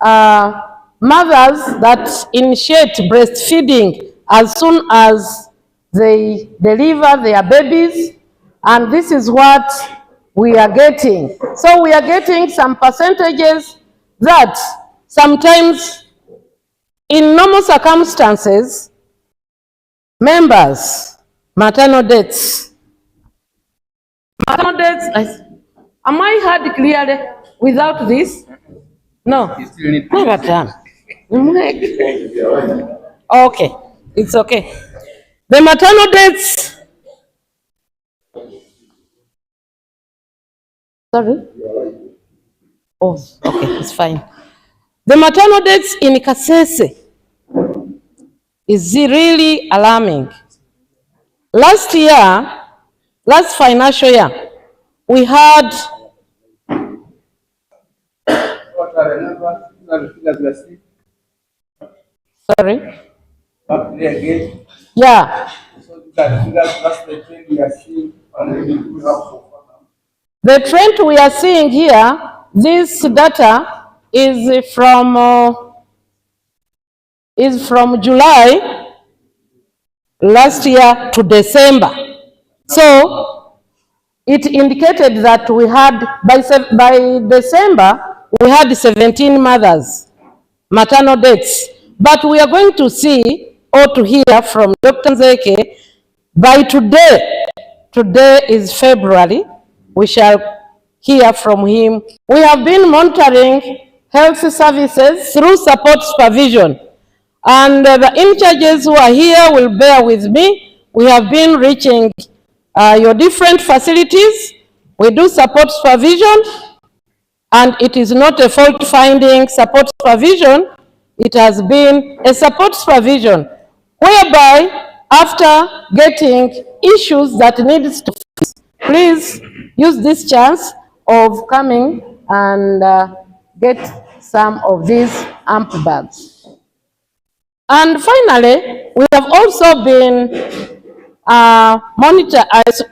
mothers that initiate breastfeeding as soon as they deliver their babies, and this is what we are getting. So we are getting some percentages that sometimes in normal circumstances, members, maternal deaths, am I heard clearly without this? No. Never done. Okay, it's okay. The maternal deaths. Sorry? Oh, okay, it's fine. The maternal deaths in Kasese is really alarming. Last financial year, we had sorry? Yeah. The trend we are seeing here, this data is from July last year to December. So it indicated that we had, by December, we had 17 mothers, maternal deaths. But we are going to see or to hear from Dr. Nzeke by today is February, we shall hear from him. We have been monitoring health services through support supervision. And the in-charges who are here will bear with me. We have been reaching your different facilities. We do support supervision, and it is not a fault-finding support supervision. It has been a support supervision, whereby after getting issues that needs to fix, please use this chance of coming and get some of these AMP bags. And finally, we have also been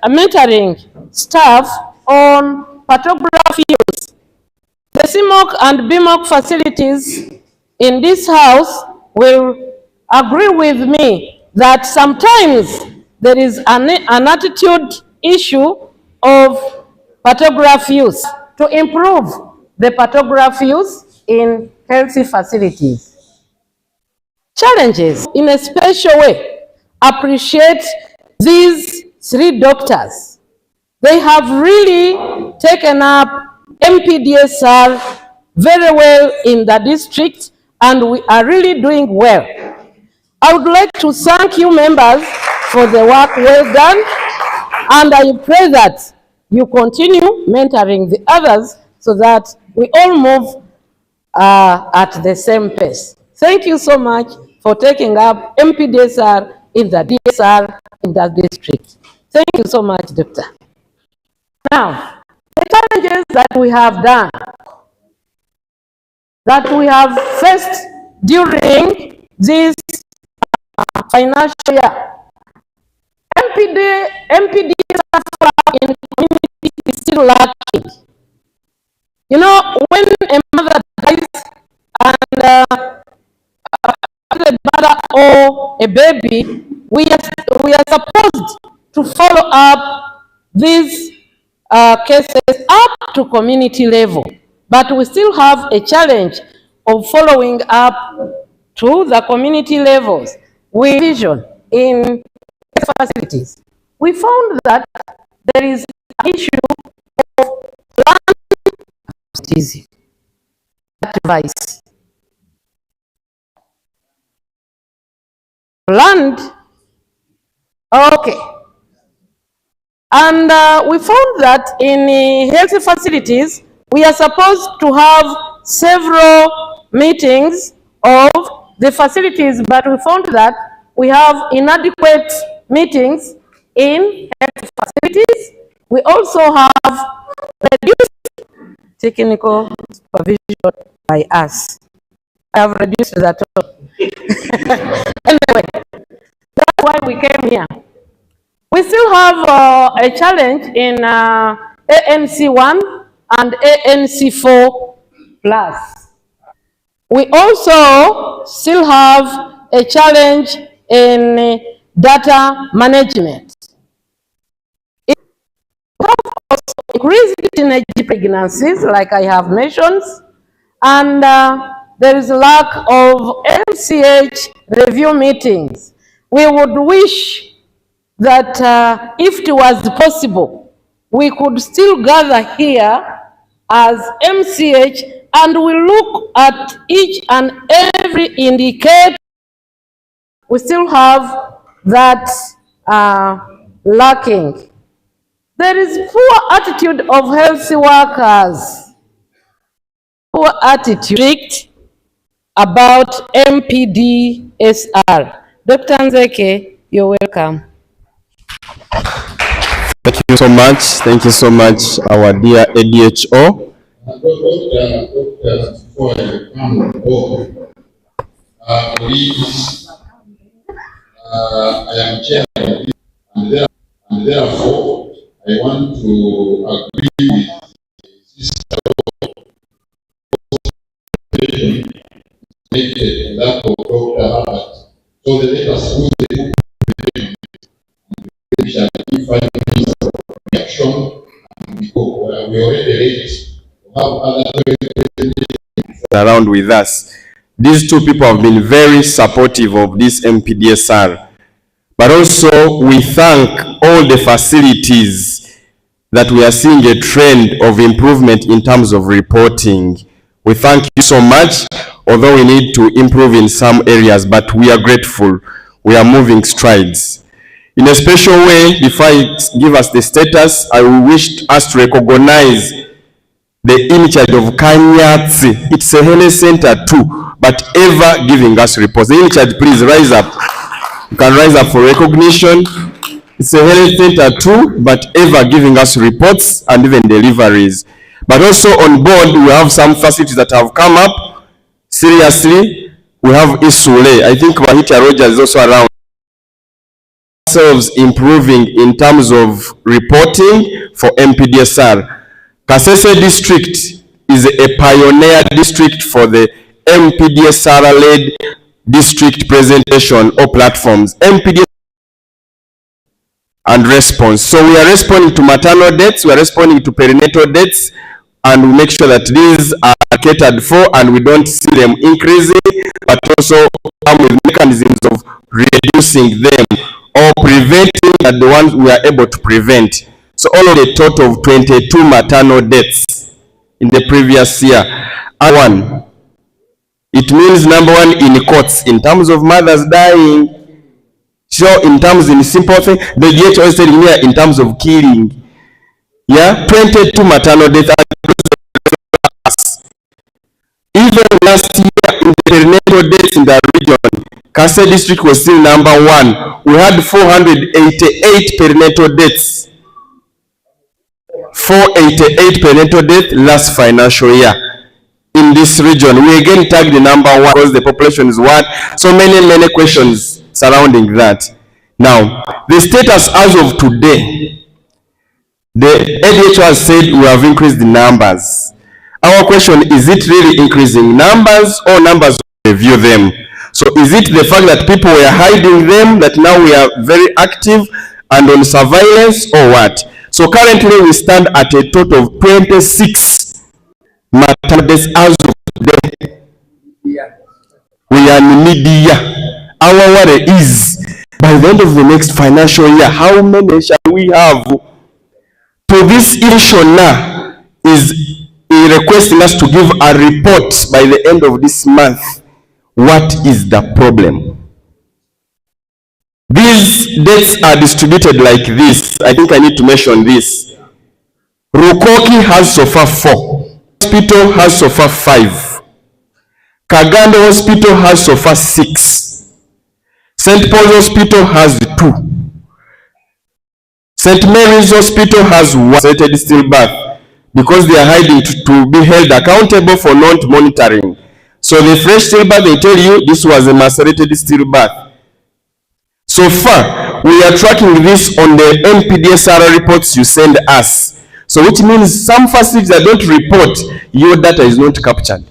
monitoring staff on photography use. The CMOC and BMOC facilities in this house will agree with me that sometimes there is an attitude issue of photograph use to improve the photograph use in healthy facilities. Challenges, in a special way, appreciate these three doctors. They have really taken up MPDSR very well in the district, and we are really doing well. I would like to thank you members for the work well done, and I pray that you continue mentoring the others so that we all move at the same pace. Thank you so much for taking up MPDSR in the DSR in that district. Thank you so much, Doctor. Now, the challenges that we have done, that we have faced during this financial year, MPDSR in community is still lacking. You know, when a mother dies and a mother or a baby, we are supposed to follow up these cases up to community level, but we still have a challenge of following up to the community levels. We vision in facilities. We found that there is an issue of land advice. Land, okay. And we found that in healthy facilities, we are supposed to have several meetings of the facilities, but we found that we have inadequate meetings in health facilities. We also have reduced technical supervision by us. I have reduced that. Anyway, that's why we came here. We still have a challenge in ANC 1 and ANC 4 plus. We also still have a challenge in data management. We have also increased teenage pregnancies, like I have mentioned, and there is a lack of MCH review meetings. We would wish that if it was possible, we could still gather here as MCH and we look at each and every indicator. We still have that lacking. There is poor attitude of health workers, poor attitude about MPDSR. Dr. Nzeke, you're welcome. Thank you so much. Thank you so much, our dear ADHO. Before I come on board, please, I am chair and therefore I want to agree with sister and that of Dr. Herbert. So the let us put the we shall give 5 minutes of reaction and we go. We already ready to have other around with us. These two people have been very supportive of this MPDSR, but also we thank all the facilities that we are seeing a trend of improvement in terms of reporting. We thank you so much, although we need to improve in some areas, but we are grateful. We are moving strides. In a special way, before I give us the status, I wish us to recognize the in charge of Kanyatsi. It's a health center too, but ever giving us reports. The in charge, please rise up. You can rise up for recognition. It's a health center too, but ever giving us reports and even deliveries. But also on board, we have some facilities that have come up. Seriously, we have Isule. I think Mahita Rogers is also around. Ourselves improving in terms of reporting for MPDSR. Kasese district is a pioneer district for the MPDSR-led district presentation or platforms. MPDSR and response. So we are responding to maternal deaths, we are responding to perinatal deaths, and we make sure that these are catered for and we don't see them increasing, but also come with mechanisms of reducing them or preventing that the ones we are able to prevent. So all of a total of 22 maternal deaths in the previous year. And it means number one in courts in terms of mothers dying. So in terms in simple thing, the DHO is telling here in terms of killing. Yeah, 22 maternal deaths. Even last year in the perinatal deaths in the region, Kasese district was still number one. We had 488 perinatal deaths. 488 perinatal deaths last financial year in this region. We again tagged the number one because the population is what? So many questions surrounding that. Now, the status as of today, the ADHO has said we have increased the numbers. Our question, is it really increasing numbers or numbers review them? So is it the fact that people were hiding them that now we are very active and on surveillance or what? So currently we stand at a total of 26 maternal deaths as of today. We are in media. Our worry is, by the end of the next financial year, how many shall we have? So this issue now is requesting us to give a report by the end of this month. What is the problem? These dates are distributed like this. I think I need to mention this. Rukoki has so far 4. Hospital has so far 5. Kagando Hospital has so far 6. St. Paul's Hospital has 2. St. Mary's Hospital has 1 stated stillbirth because they are hiding to be held accountable for not monitoring. So the fresh stillbirth, they tell you this was a macerated stillbirth. So far, we are tracking this on the MPDSR reports you send us. So which means some facilities that don't report, your data is not captured.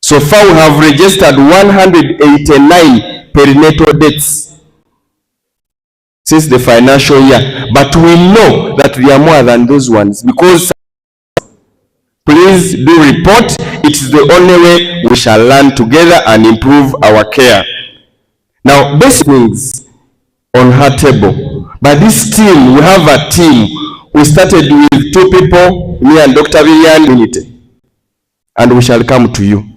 So far we have registered 189 perinatal deaths since the financial year, but we know that they are more than those ones, because please do report. It is the only way we shall learn together and improve our care. Now, basic things on her table. But this team, we have a team. We started with 2 people, me and Dr. Vivian Unity, and we shall come to you.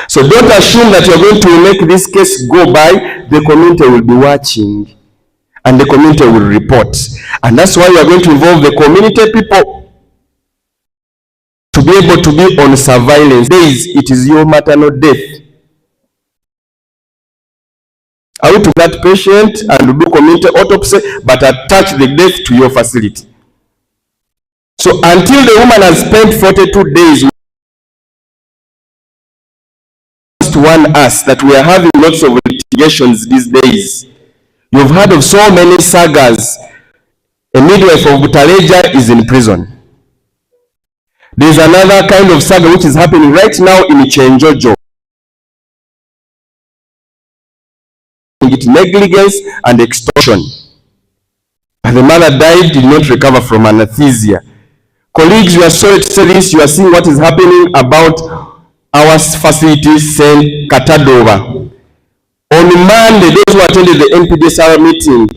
So don't assume that you're going to make this case go by. The community will be watching, and the community will report. And that's why we are going to involve the community people to be able to be on surveillance days. It is your maternal death. I will to that patient and do community autopsy, but attach the death to your facility. So until the woman has spent 42 days, to warn us that we are having lots of litigations these days. You've heard of so many sagas. A midwife of Butaleja is in prison. There's another kind of saga which is happening right now in Chenjojo. Negligence and extortion. And the mother died, did not recover from anesthesia. Colleagues, we are sorry to say this. You are seeing what is happening about our facilities in Katadova. On Monday, those who attended the NPDSR meeting,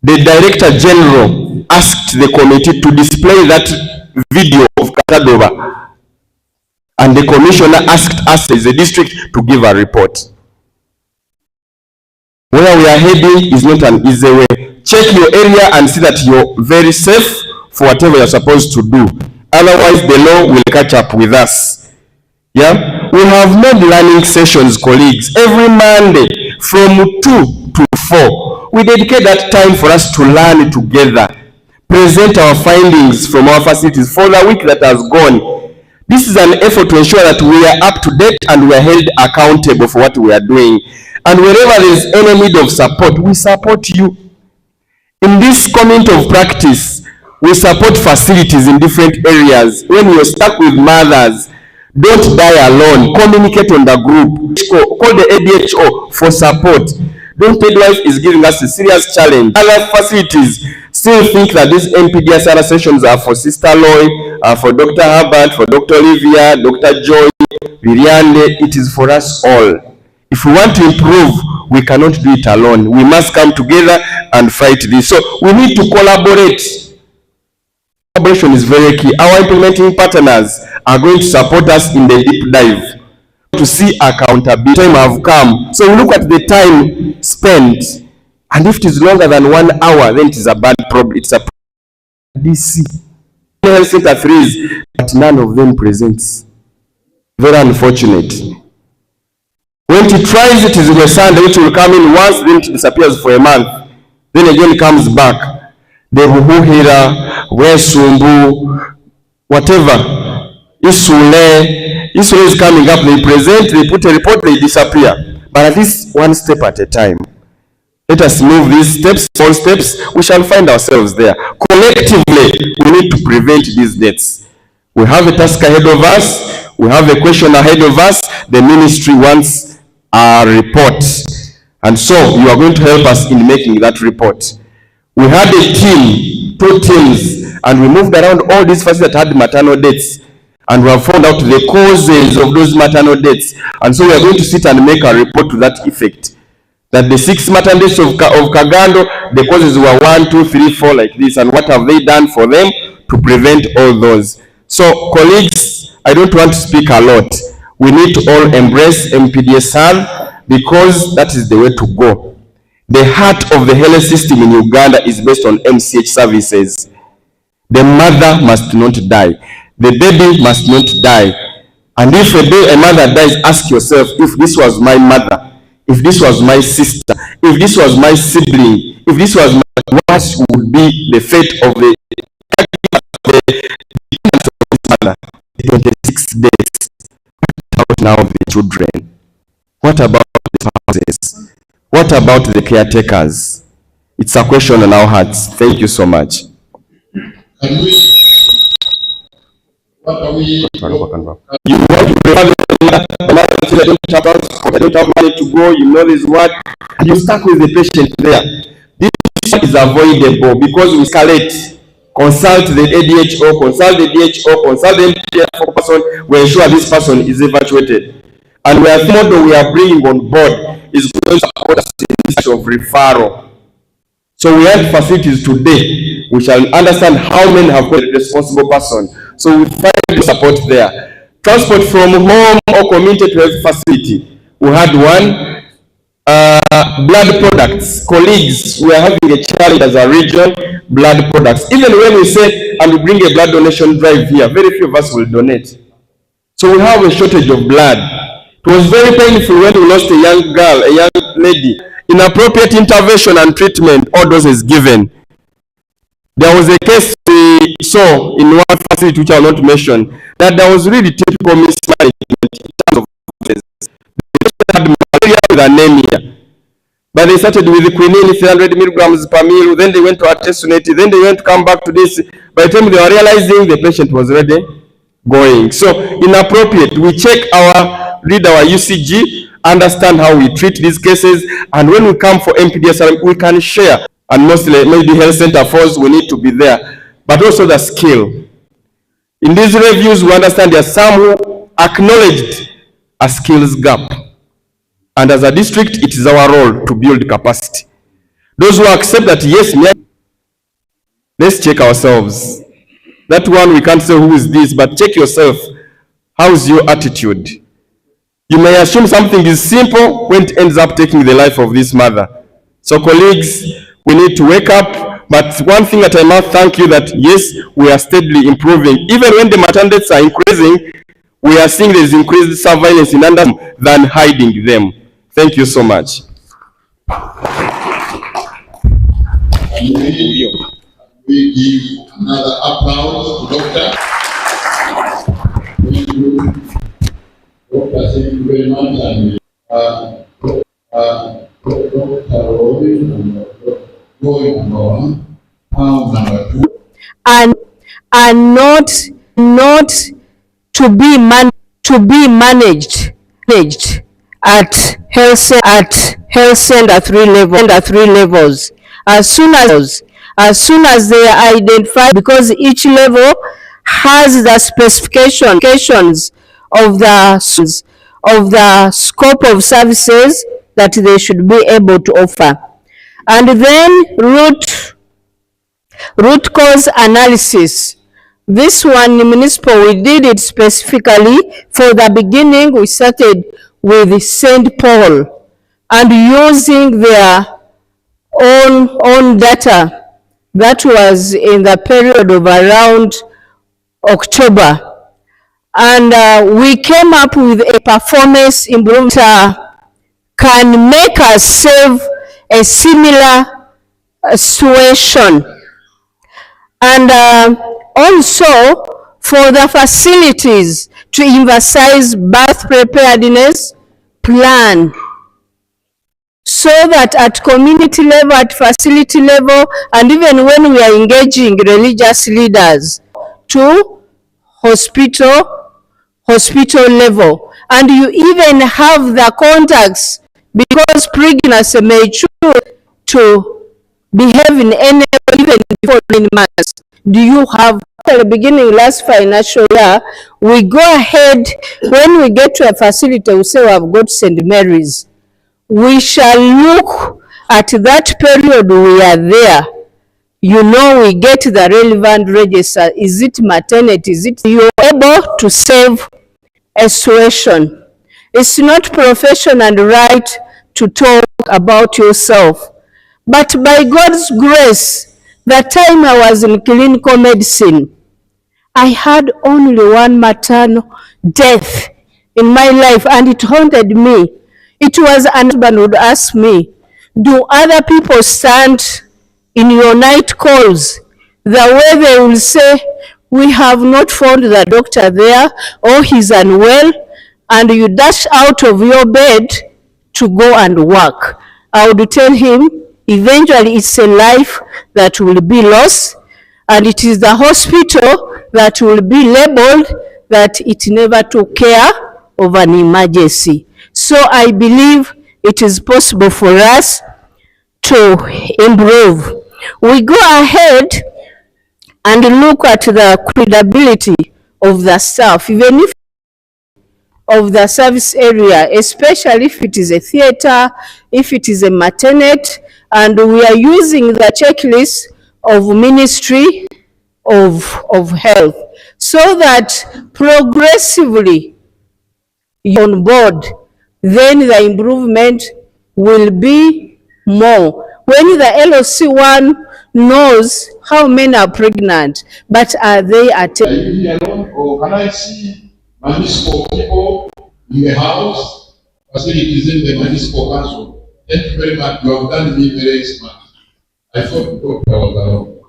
the Director General asked the committee to display that video of Katadova, and the commissioner asked us as a district to give a report. Where we are heading is not an easy way. Check your area and see that you're very safe for whatever you're supposed to do. Otherwise, the law will catch up with us. Yeah, we have made learning sessions, colleagues, every Monday from 2 to 4. We dedicate that time for us to learn together, present our findings from our facilities for the week that has gone. This is an effort to ensure that we are up to date and we are held accountable for what we are doing. And wherever there is any need of support, we support you. In this community of practice, we support facilities in different areas. When you're stuck with mothers, don't die alone. Communicate on the group. Call the ADHO for support. Don't midwife is giving us a serious challenge. Other facilities still think that these NPDSR sessions are for Sister Loy, for Dr. Herbert, for Dr. Olivia, Dr. Joy, Viriande. It is for us all. If we want to improve, we cannot do it alone. We must come together and fight this. So we need to collaborate. Collaboration is very key. Our implementing partners are going to support us in the deep dive to see accountability. Time have come. So we look at the time spent, and if it is longer than 1 hour, then it is a bad problem. It's a DC. Health Center 3s, but none of them presents. Very unfortunate. When it tries, it is on a Sunday, which will come in once, then it disappears for a month. Then again it comes back. The Ruhuhira, Wesumbu, whatever. Isule is coming up, they present, they put a report, they disappear. But at least one step at a time. Let us move these steps, 4 steps, we shall find ourselves there. Collectively, we need to prevent these deaths. We have a task ahead of us, we have a question ahead of us, the ministry wants a report. And so, you are going to help us in making that report. We had a team, 2 teams, and we moved around all these facilities that had maternal deaths. And we have found out the causes of those maternal deaths. And so we are going to sit and make a report to that effect. That the 6 maternal deaths of Kagando, the causes were 1, 2, 3, 4 like this. And what have they done for them to prevent all those? So colleagues, I don't want to speak a lot. We need to all embrace NPDSR because that is the way to go. The heart of the health system in Uganda is based on MCH services. The mother must not die. The baby must not die. And if a mother dies, ask yourself, if this was my mother, if this was my sister, if this was my sibling, if this was my, what would be the fate of the mother? 26 days. What about now the children? What about the spouses? What about the caretakers? It's a question on our hearts. Thank you so much. You want to I don't have transport, I don't have money to go, you know this what, and you're stuck with the patient there. This is avoidable because we escalate. Consult the ADHO, consult the DHO, consult the MPDS person, we ensure this person is evacuated. And the model we are bringing on board is going to support us in this of referral. So we have facilities today. We shall understand how many have got a responsible person. So we find support there. Transport from home or community to health facility. We had one. Blood products. Colleagues, we are having a challenge as a region. Blood products. Even when we say, and we bring a blood donation drive here, very few of us will donate. So we have a shortage of blood. It was very painful when we lost a young girl, a young lady. Inappropriate intervention and treatment, all doses given. There was a case we saw in one facility which I will not mention, that there was really typical mismanagement in terms of doses. The patient had malaria with anemia. But they started with the quinine, 300 milligrams per meal, then they went to artesunate, then they went to come back to this. By the time they were realizing, the patient was already going. So inappropriate. We check read our UCG, understand how we treat these cases, and when we come for MPDS, we can share. And mostly, maybe health center force, we need to be there, but also the skill. In these reviews, we understand there are some who acknowledged a skills gap. And as a district, it is our role to build capacity. Those who accept that, yes, let's check ourselves. That one, we can't say who is this, but check yourself. How's your attitude? You may assume something is simple when it ends up taking the life of this mother. So colleagues, we need to wake up. But one thing that I must thank you that, yes, we are steadily improving. Even when the maternal deaths are increasing, we are seeing there is increased surveillance in under than hiding them. Thank you so much. We give another applause to Doctor. Thank you. Doctor, thank you very much. And Dr. Roy, number one, number two. And not to be managed at health center three levels. As soon as they are identified, because each level has the specifications of the scope of services that they should be able to offer. And then root cause analysis. This one in municipal, we did it specifically. For the beginning, we started with St. Paul and using their own data. That was in the period of around October. And we came up with a performance improvement can make us save a similar situation. And also for the facilities to emphasize birth preparedness plan, so that at community level, at facility level, and even when we are engaging religious leaders to hospital level, and you even have the contacts, because pregnancy may choose to behave in any way even before 9 months. Do you have, at the beginning last financial year, we go ahead, when we get to a facility, we say we have got St. Mary's. We shall look at that period we are there. You know, we get the relevant register. Is it maternity? Is it you're able to save a situation? It's not professional and right to talk about yourself. But by God's grace, the time I was in clinical medicine, I had only one maternal death in my life, and it haunted me. It was an husband would ask me, do other people stand in your night calls? The way they will say, we have not found the doctor there, or he's unwell, and you dash out of your bed to go and work. I would tell him, eventually it's a life that will be lost, and it is the hospital that will be labeled that it never took care of an emergency. So I believe it is possible for us to improve. We go ahead and look at the credibility of the staff, even if of the service area, especially if it is a theatre, if it is a maternity, and we are using the checklist of Ministry of Health, so that progressively you're on board, then the improvement will be more. When the LOC1 knows how many are pregnant, but are they attending? Or can I see municipal people in the house, facilities in the municipal council? Thank you very much. You have done me very smart. I thought I was alone.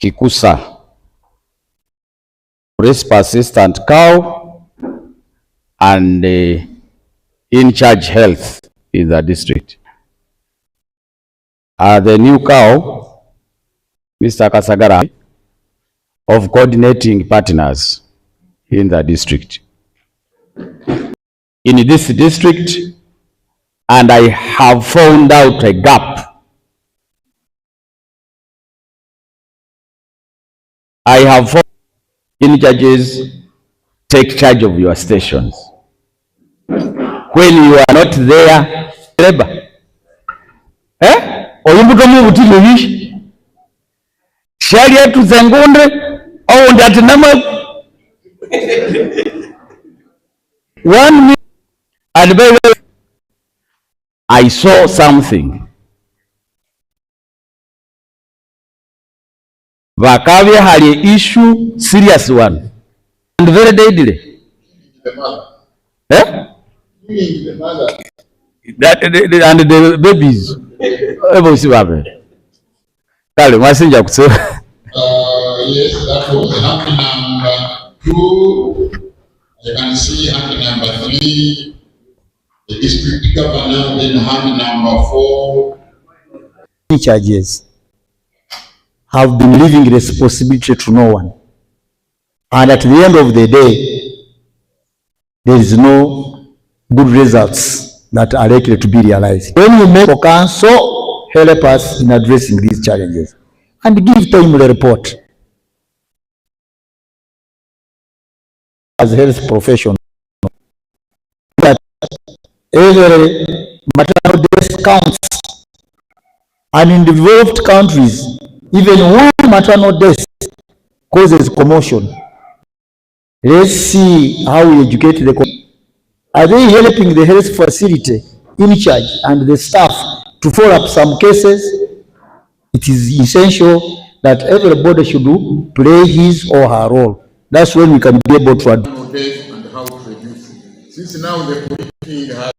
Kikusa, Principal Assistant Cow, and in charge health in the district. The new cow, Mr. Kasagara, of coordinating partners in the district. In this district, and I have found out a gap. I have found in charges take charge of your stations. When you are not there, labor. Oyumbuto mu butilo bishi. Sharia tu zangondre au ndati nama 1 minute and by the way, I saw something. Vakavya had an issue, serious one, and very deadly. The mother. The mother. And the babies. Kale, masinja kusema. Yes, that was happy number 2. I can see happy number 3. The district governor, then happy number 4. Charges have been leaving responsibility to no one, and at the end of the day, there is no good results that are likely to be realized. When you make a council, help us in addressing these challenges and give timely report. As health professional, that every maternal death counts, and in developed countries, even one maternal death causes commotion. Let's see how we educate the community. Are they helping the health facility in charge and the staff to follow up some cases? It is essential that everybody should play his or her role. That's when we can be able to address and how to reduce it. Since now the committee has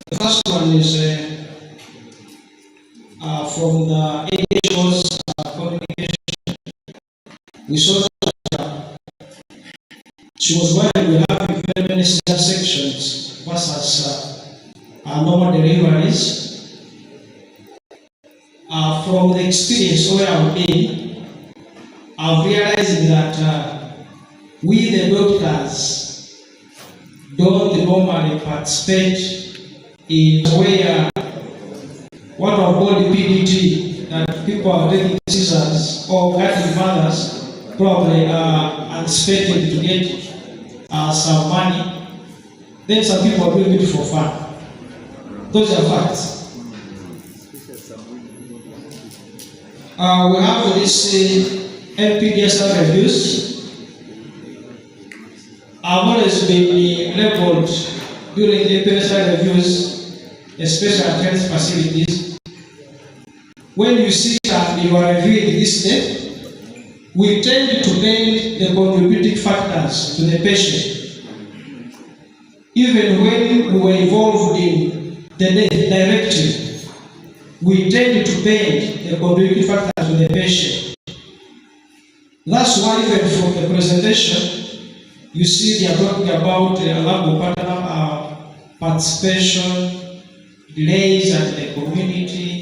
the first one is from the AHO's communication. We saw that she was worried we have very many sections versus normal deliveries. From the experience where I've been, I'm realizing that we the doctors don't normally participate in where what are called PDT, that people are taking scissors or cutting mothers probably are anticipating to get some money. Then some people are doing it for fun. Those are facts. We have this MPDS reviews. I've always been labeled during the MPDS reviews, especially at health facilities. When you see that you are reviewing this step, we tend to bend the contributing factors to the patient. Even when we were involved in the directive, we tend to bend the contributing factors to the patient. That's why even from the presentation, you see they are talking about lack of partner participation, delays at the community,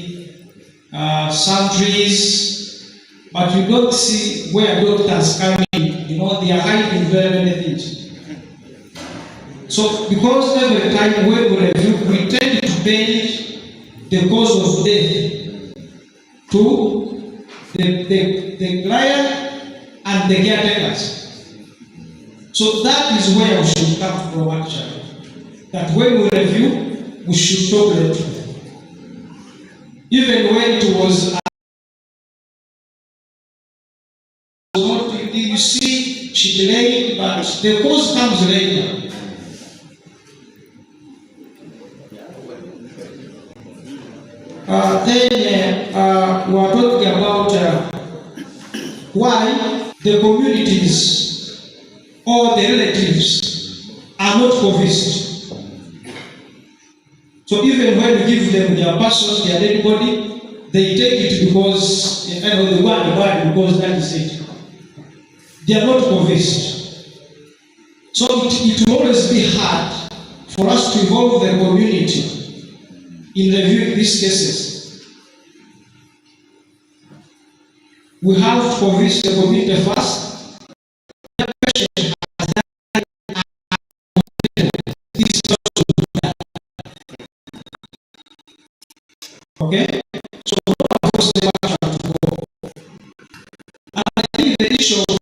some trees, but you don't see where doctors come in. You know, they are hiding very many things. So, because every time we review, we tend to change the cause of death to the client and the caretakers. So that is where we should come from actually. That when we review, we should talk the truth. Even when it was you see she delayed, but the cause comes later. Then we are talking about why the communities or the relatives are not convinced. So even when we give them their persons, their dead body, they take it because they want the body because that is it. They are not convinced. So it will always be hard for us to involve the community in reviewing these cases. We have to convince the community first. Okay? So and I think the issue of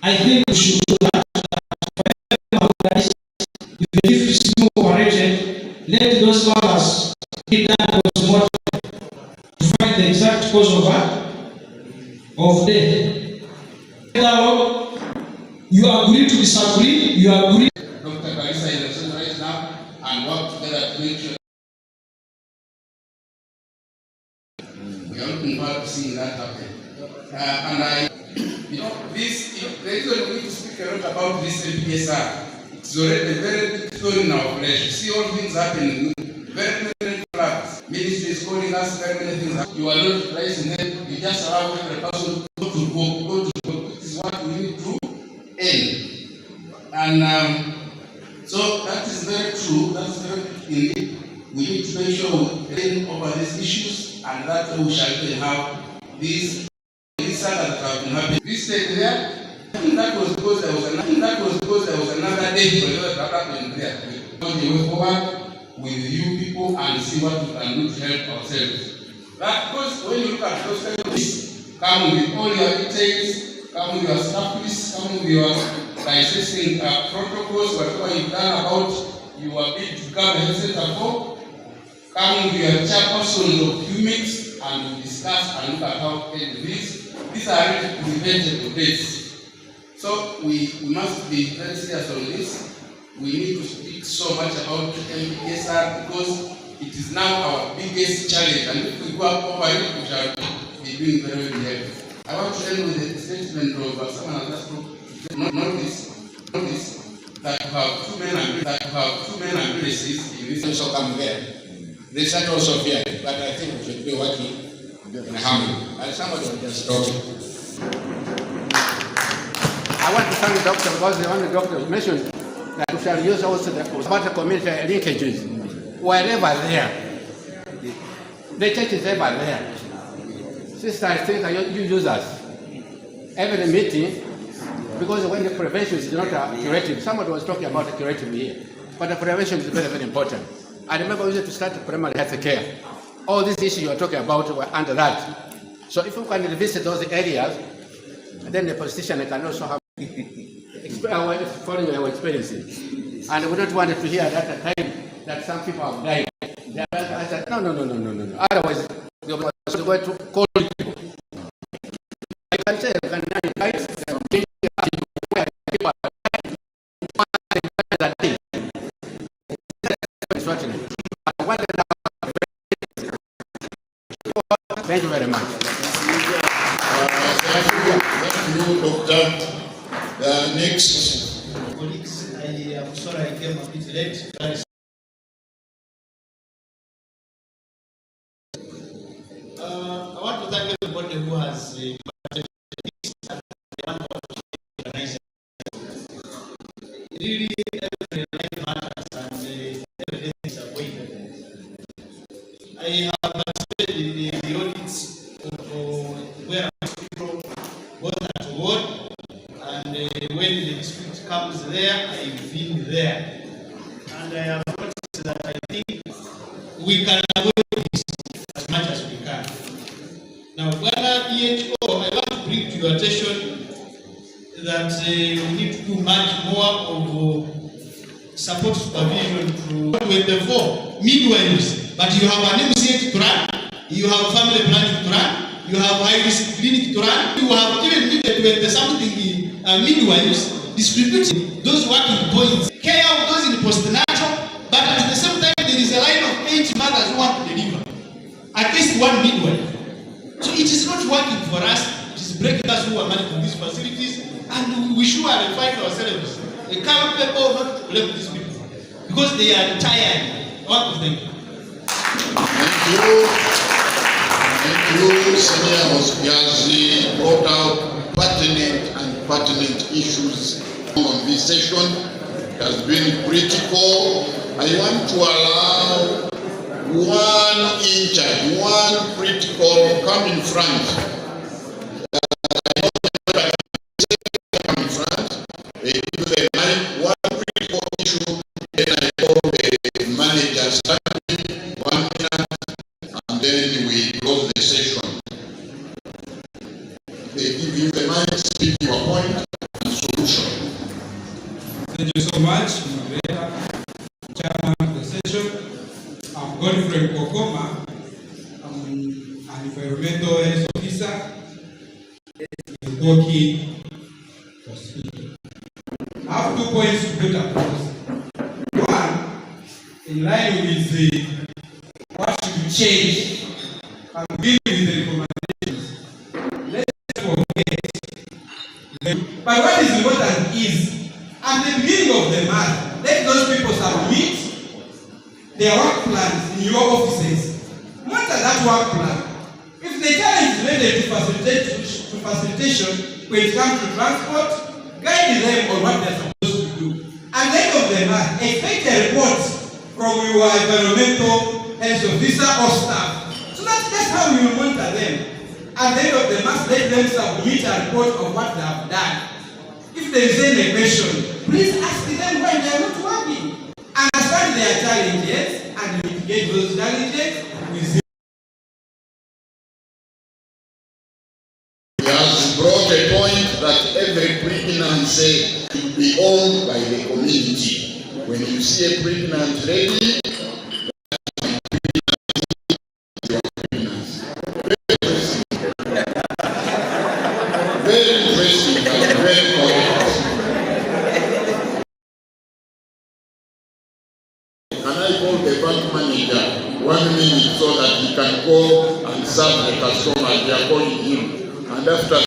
I think we should do that. Even if it's new operated, let those fathers be done postmortem to find the exact cause of death. Now, you agree to disagree, you agree. Dr. Kalisa is present right now and work together to make sure. We are looking forward to seeing that happen. The reason we need to speak a lot about this MPSR, it's already a very big thorn in our flesh. You see all things happening, very many flags. Ministry is calling us, very many things. You are not raising them, you just allow every person go to go. This is what we need to end. And so that is very true, that is very indeed. We need to make sure we end over these issues and that we shall have these that have been happening. This state there, I think that was because there was another day for the other happened there. We go forward with you people and see what we can do to help ourselves. That because when you look at those kind of things, come with all your details, come with your staff list, come with your licensing protocols, whatever you've done about your bid to come and center for, come with your chairpersons of humans and we discuss and look at how to end this. These are really preventable dates. So we must be very serious on this. We need to speak so much about MPSR because it is now our biggest challenge. And if we go up over it, we shall be doing very well. I want to end with a statement of someone else to notice that you have two men and places in this also come there. Research also here, but I think we should be working in harmony. And somebody will just talk. I want to thank the doctor because the only doctor mentioned that we shall use also about the community linkages. Wherever there, the church is ever there. Sister, I think that you use us every meeting because when the prevention is not curative, somebody was talking about the curative here, but the prevention is very, very important. I remember we used to start primary health care. All these issues you are talking about were under that. So if you can revisit those areas, then the politician can also have following our experiences. And we don't want to hear that at the time that some people have died. I said, no. Otherwise, they were going to call people. I can say, where people are dying, thank you very much. Thank you, Doctor. Next. Colleagues, I am sorry I came a bit late. I want to thank everybody who has really every life matters and everything is avoidable. I have participated in the audits of where hospital both at ward, and when the district comes there, I've been there. And I have noticed that I think we can avoid this as much as we can. Now, when PHO, I want to bring to your attention that we need to do much more of support supervision to 24 midwives, but you have an MCH to run, you have family planning to run, you have high risk clinic to run, you have even 20-something midwives distributing those working points, care of those in postnatal, but at the same time there is a line of 8 mothers who want to deliver, at least one midwife. So it is not working for us, it is breaking us who are managing these facilities, and we should find ourselves accountable not to blame these people because they are tired. What of them? Thank you, Senior Hospiazi brought out pertinent issues on this session. It has been critical. I want to allow one in charge, one critical come in front. Come in front. Give the mic, one critical issue, then I call the manager standing, 1 minute, and then we close the session. They give you the mic, speak your point and solution. Thank you so much, Moderator, Chairman of the session. I'm Godfrey Kokoma. I'm an environmental health officer at Goki Hospital. I have 2 points to put across. One, in line with what should change, I'm dealing with the recommendations. Let's forget. But what is important is, at the beginning of the month, let those people submit their work plans in your offices. Monitor that work plan. If the challenge is related to facilitation when it comes to transport, guide them on what they're supposed to do. At the end of the month, expect a report from your environmental health officer or staff. So that's how you monitor them. At the end of the month, let them submit a report of what they have done. If there is any question, please ask them why they are not working. Understand their challenges and mitigate those challenges with. He has brought a point that every pregnancy should be owned by the community. When you see a pregnant lady, very interesting, but very correct. Can I call the bank manager 1 minute so that he can go and serve the customer? They are calling him. And after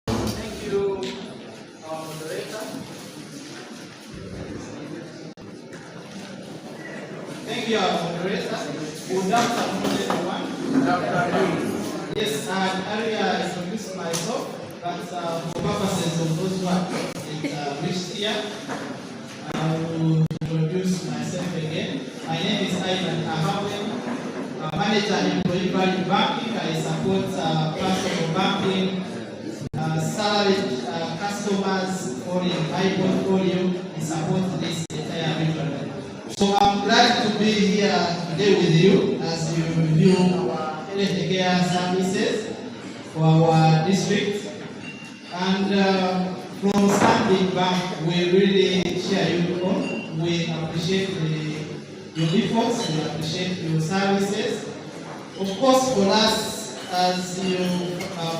Thank you, Moderator. Thank you, Moderator. Good afternoon, everyone. Good afternoon. Yes, earlier I introduced myself, but for purposes of those who have reached here, I will introduce myself again. My name is Ivan Ahawe, manager in employee value banking. I support personal banking, salaried customers or in high portfolio. I support this entire region. So I'm glad to be here today with you as you review our health care services for our district. And from Stanbic Bank, we really share your own. We appreciate your efforts, we appreciate your services. Of course, for us as your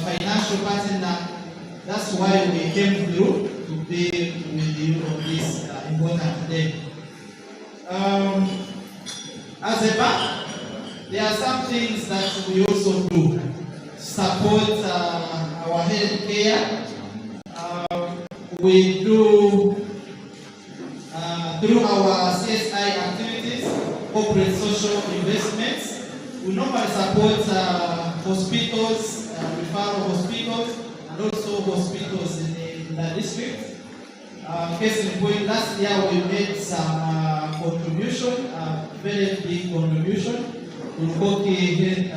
financial partner, that's why we came through to be with you on this important day. As a bank, there are some things that we also do to support our health care. We do through our CSI activities, corporate social investments. We normally support hospitals, referral hospitals, and also hospitals in the district. Case in point, last year we made some contribution, very big contribution Lukoki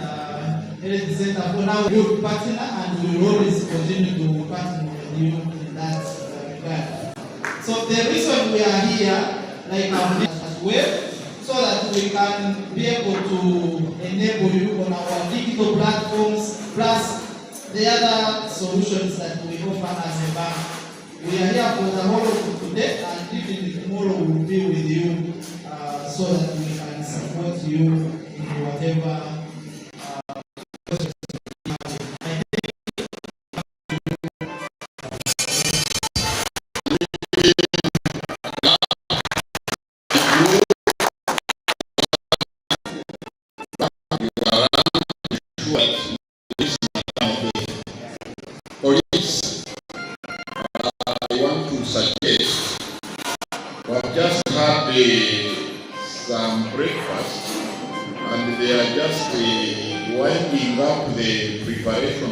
Health Center for now good partner, and we will always continue to partner with you in that regard. So the reason we are here, like as well, so that we can be able to enable you on our digital platforms, plus the other solutions that we offer as a bank. We are here for the whole of today, and even tomorrow we will be with you so that we can support you in whatever. For this, I want to suggest we have just had some breakfast, and they are just winding up the preparation